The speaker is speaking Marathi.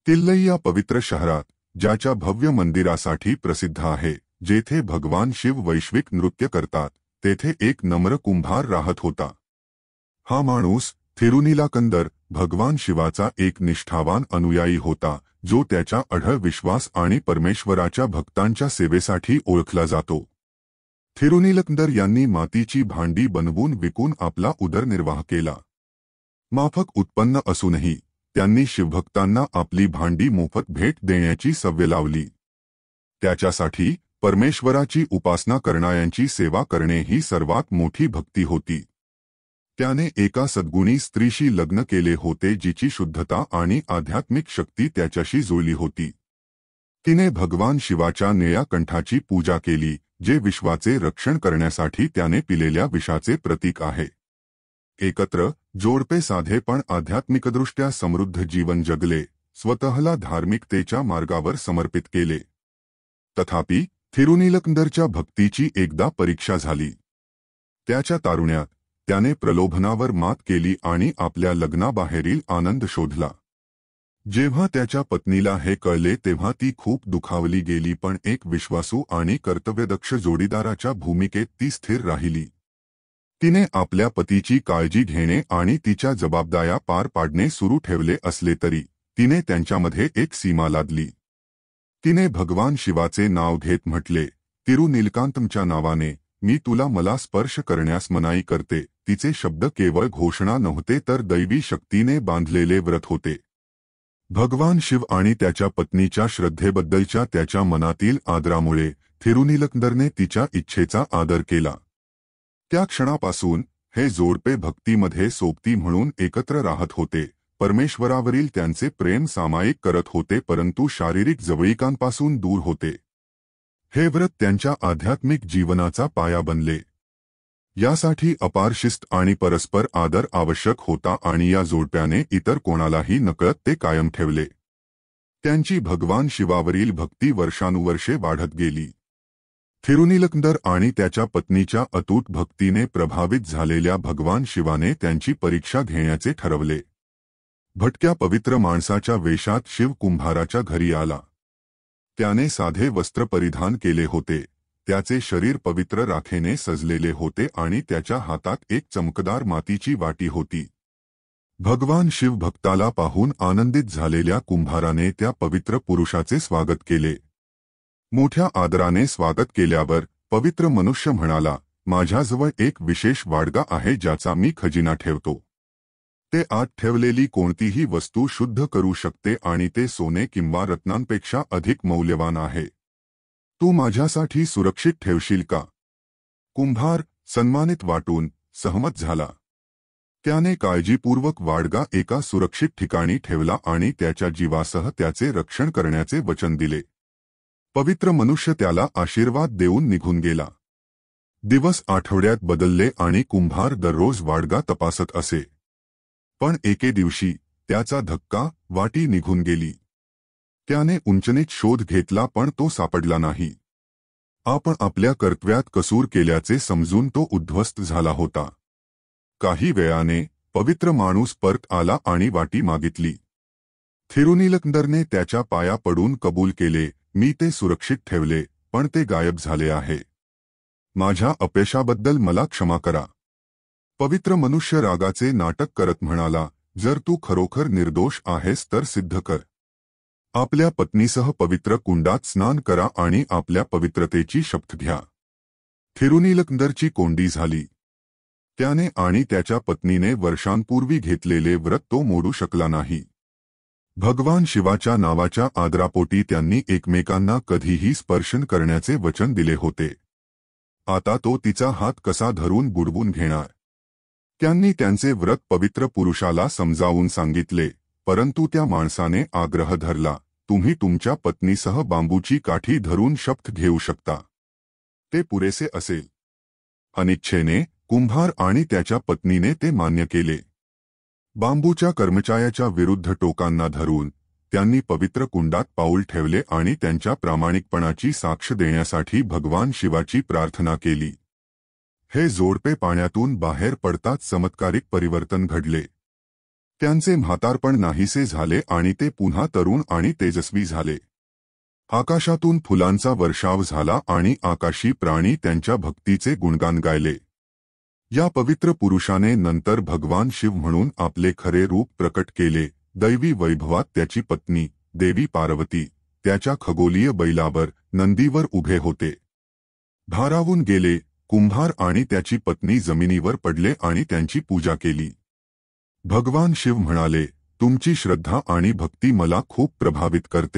तिल्लई या पवित्र शहरात, ज्याच्या भव्य मंदिरासाठी प्रसिद्ध आहे, जेथे भगवान शिव वैश्विक नृत्य करतात, तेथे एक नम्र कुंभार राहत होता. हा माणूस थिरुनीलाकंदर भगवान शिवाचा एक निष्ठावान अनुयायी होता, जो त्याच्या अढळ विश्वास आणि परमेश्वराच्या भक्तांच्या सेवेसाठी ओळखला जातो. थिरुनीलकंदर यांनी मातीची भांडी बनवून विकून आपला उदरनिर्वाह केला. माफक उत्पन्न असूनही त्यांनी शिवभक्तांना आपली भांडी मोफत भेट देण्याची सवय लावली. त्याच्यासाठी परमेश्वराची उपासना करणाऱ्यांची सेवा करणे ही सर्वात मोठी भक्ती होती. त्याने एका सद्गुणी स्त्रीशी लग्न केले होते, जिची शुद्धता आणि आध्यात्मिक शक्ती त्याच्याशी जुळली होती. तिने भगवान शिवाच्या निळ्या कंठाची पूजा केली, जे विश्वाचे रक्षण करण्यासाठी त्याने पिलेल्या विषाचे प्रतीक आहे. एकत्र जोडपे साधे पण आध्यात्मिकदृष्ट्या समृद्ध जीवन जगले, स्वतःला धार्मिकतेच्या मार्गावर समर्पित केले. तथापि थिरुनीलकंदरच्या भक्तीची एकदा परीक्षा झाली. त्याच्या तारुण्यात त्याने प्रलोभनावर मात केली आणि आपल्या लग्नाबाहेरील आनंद शोधला. जेव्हा त्याच्या पत्नीला हे कळले तेव्हा ती खूप दुखावली गेली, पण एक विश्वासू आणि कर्तव्यदक्ष जोडीदाराच्या भूमिकेत ती स्थिर राहिली. तिने आपल्या पतीची काळजी घेणे आणि तिच्या जबाबदाऱ्या पार पाडणे सुरू ठेवले असले तरी तिने त्यांच्यामध्ये एक सीमा लादली. तिने भगवान शिवाचे नाव घेत म्हटले, तिरुनीलकांतमच्या नावाने मी तुला मला स्पर्श करण्यास मनाई करते. तिचे शब्द केवळ घोषणा नव्हते, तर दैवी शक्तीने बांधलेले व्रत होते. भगवान शिव आणि त्याच्या पत्नीच्या श्रद्धेबद्दलच्या त्याच्या मनातील आदरामुळे थिरुनीलकंदरने तिच्या इच्छेचा आदर केला. त्या क्षणापासून हे जोडपे भक्तीमध्ये सोबती म्हणून एकत्र राहत होते, परमेश्वरावरील त्यांचे प्रेम सामायिक करत होते, परंतु शारीरिक जवळिकांपासून दूर होते. हे व्रत त्यांच्या आध्यात्मिक जीवनाचा पाया बनले. यासाठी अपार शिस्त आणि परस्पर आदर आवश्यक होता आणि या जोडप्याने इतर कोणालाही नकळत ते कायम ठेवले. त्यांची भगवान शिवावरील भक्ती वर्षानुवर्षे वाढत गेली. थिरुनीलकंदर आणि त्याच्या पत्नीच्या अतूट भक्तीने प्रभावित झालेल्या भगवान शिवाने त्यांची परीक्षा घेण्याचे ठरवले. भटक्या पवित्र माणसाच्या वेशात शिव कुंभाराच्या घरी आला. त्याने साधे वस्त्र परिधान केले होते, त्याचे शरीर पवित्र राखेने सजलेले होते आणि त्याच्या हातात एक चमकदार मातीची वाटी होती. भगवान शिव भक्ताला पाहून आनंदित झालेल्या कुंभाराने त्या पवित्र पुरुषाचे स्वागत केले. मोठ्या आदराने स्वागत केल्यावर पवित्र मनुष्य म्हणाला, माझ्याजवळ एक विशेष वाडगा आहे, ज्याचा मी खजिना ठेवतो. ते आत ठेवलेली कोणतीही वस्तू शुद्ध करू शकते आणि ते सोने किंवा रत्नांपेक्षा अधिक मौल्यवान आहे. तू माझ्यासाठी सुरक्षित ठेवशील का? कुंभार सन्मानित वाटून सहमत झाला. त्याने काळजीपूर्वक वाडगा एका सुरक्षित ठिकाणी ठेवला आणि त्याच्या जीवासह त्याचे रक्षण करण्याचे वचन दिले. पवित्र मनुष्य त्याला आशीर्वाद देऊन निघून गेला. दिवस आठवड्यात बदलले आणि कुंभार दररोज वाडगा तपासत असे. पण एके दिवशी त्याचा धक्का, वाटी निघून गेली. त्याने उंचनीच शोध घेतला, पण तो सापडला नाही. आपण आपल्या कर्तव्यात कसूर केल्याचे समजून तो उद्ध्वस्त झाला होता. काही वेळाने पवित्र माणूस परत आला आणि वाटी मागितली. थिरुनीलकंदरने त्याच्या पाया पडून कबूल केले, मी ते सुरक्षित ठेवले, पण ते गायब झाले आहे. माझ्या अपयशाबद्दल मला क्षमा करा. पवित्र मनुष्य रागाचे नाटक करत म्हणाला, जर तू खरोखर निर्दोष आहेस तर सिद्ध कर. आपल्या पत्नीसह पवित्र कुंडात स्नान करा आणि आपल्या पवित्रतेची शपथ घ्या. थिरुनीलकंदरची कोंडी झाली. त्याने आणि त्याच्या पत्नीने वर्षांपूर्वी घेतलेले व्रत तो मोडू शकला नाही. भगवान शिवाच्या नावाच्या आदरापोटी त्यांनी एकमेकांना कधीही स्पर्श करण्याचे वचन दिले होते. आता तो तिचा हात कसा धरून बुडवून घेणार? त्यांनी त्यांचे व्रत पवित्र पुरुषाला समजावून सांगितले, परंतु त्या माणसाने आग्रह धरला, तुम्ही तुमच्या पत्नीसह बांबूची काठी धरून शपथ घेऊ शकता. ते पुरेसे असेल. अनिच्छेने कुंभार आणि त्याच्या पत्नीने ते मान्य केले. बांबूच्या कर्मचाऱ्याच्या विरुद्ध टोकांना धरून त्यांनी पवित्र कुंडात पाऊल ठेवले आणि त्यांच्या प्रामाणिकपणाची साक्ष देण्यासाठी भगवान शिवाची प्रार्थना केली. हे जोडपे पाण्यातून बाहेर पडताच चमत्कारिक परिवर्तन घडले. त्यांचे म्हातारपण नाहीसे झाले आणि ते पुन्हा तरुण आणि तेजस्वी झाले. आकाशातून फुलांचा वर्षाव झाला आणि आकाशी प्राणी त्यांच्या भक्तीचे गुणगान गायले. या पवित्र पुरुषाने नंतर भगवान शिव म्हणून आपले खरे रूप प्रकट केले. दैवी वैभवात त्याची पत्नी देवी पार्वती त्याच्या खगोलीय बैलावर नंदीवर उभे होते. भारावून गेले. कुंभार आणि त्याची पत्नी जमिनीवर पडले आणि त्यांची पूजा केली. भगवान शिव म्हणाले, तुमची श्रद्धा आणि भक्ती मला खूप प्रभावित करते.